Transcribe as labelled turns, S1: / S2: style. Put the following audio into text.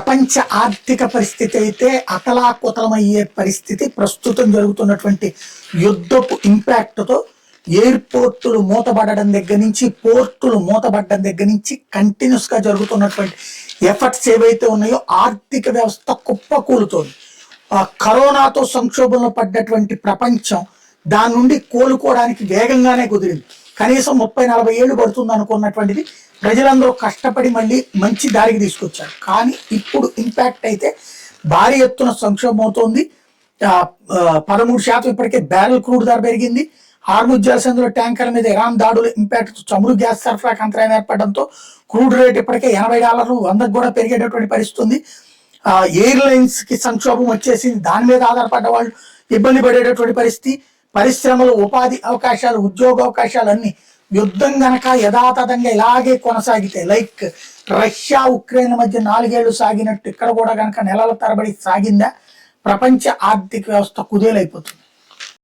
S1: ప్రపంచ ఆర్థిక పరిస్థితి అయితే అతలాకుతలమయ్యే పరిస్థితి ప్రస్తుతం జరుగుతున్నటువంటి యుద్ధపు ఇంపాక్ట్తో ఎయిర్పోర్టులు మూతబడడం దగ్గర నుంచి పోర్టులు మూతబడడం దగ్గర నుంచి కంటిన్యూస్ గా జరుగుతున్నటువంటి ఎఫర్ట్స్ ఏవైతే ఉన్నాయో ఆర్థిక వ్యవస్థ కుప్పకూలుతోంది. కరోనాతో సంక్షోభంలో పడ్డటువంటి ప్రపంచం దాని నుండి కోలుకోవడానికి వేగంగానే కుదిరింది. కనీసం 30-40 ఏళ్ళు పడుతుంది అనుకున్నటువంటిది ప్రజలందరూ కష్టపడి మళ్ళీ మంచి దారికి తీసుకొచ్చారు. కానీ ఇప్పుడు ఇంపాక్ట్ అయితే భారీ ఎత్తున సంక్షోభం అవుతోంది. 13% ఇప్పటికే బ్యారెల్ క్రూడ్ ధర పెరిగింది. హార్ముజ్ జలసంధిలో ట్యాంకర్ల మీద ఇరాన్ దాడుల ఇంపాక్ట్ చమురు గ్యాస్ సరఫరాకు అంతరాయం ఏర్పడడంతో క్రూడ్ రేట్ ఇప్పటికే $80 100 కూడా పెరిగేటటువంటి పరిస్థితి ఉంది. ఎయిర్లైన్స్ కి సంక్షోభం వచ్చేసింది. దాని మీద ఆధారపడ్డ వాళ్ళు ఇబ్బంది పడేటటువంటి పరిస్థితి. పరిశ్రమలు, ఉపాధి అవకాశాలు, ఉద్యోగ అవకాశాలు అన్ని యుద్ధం గనక యథాతథంగా ఇలాగే కొనసాగితే, లైక్ రష్యా ఉక్రెయిన్ మధ్య 4 ఏళ్లు సాగినట్టు ఇక్కడ కూడా గనక నెలల తరబడి సాగిందా ప్రపంచ ఆర్థిక వ్యవస్థ కుదేలైపోతుంది.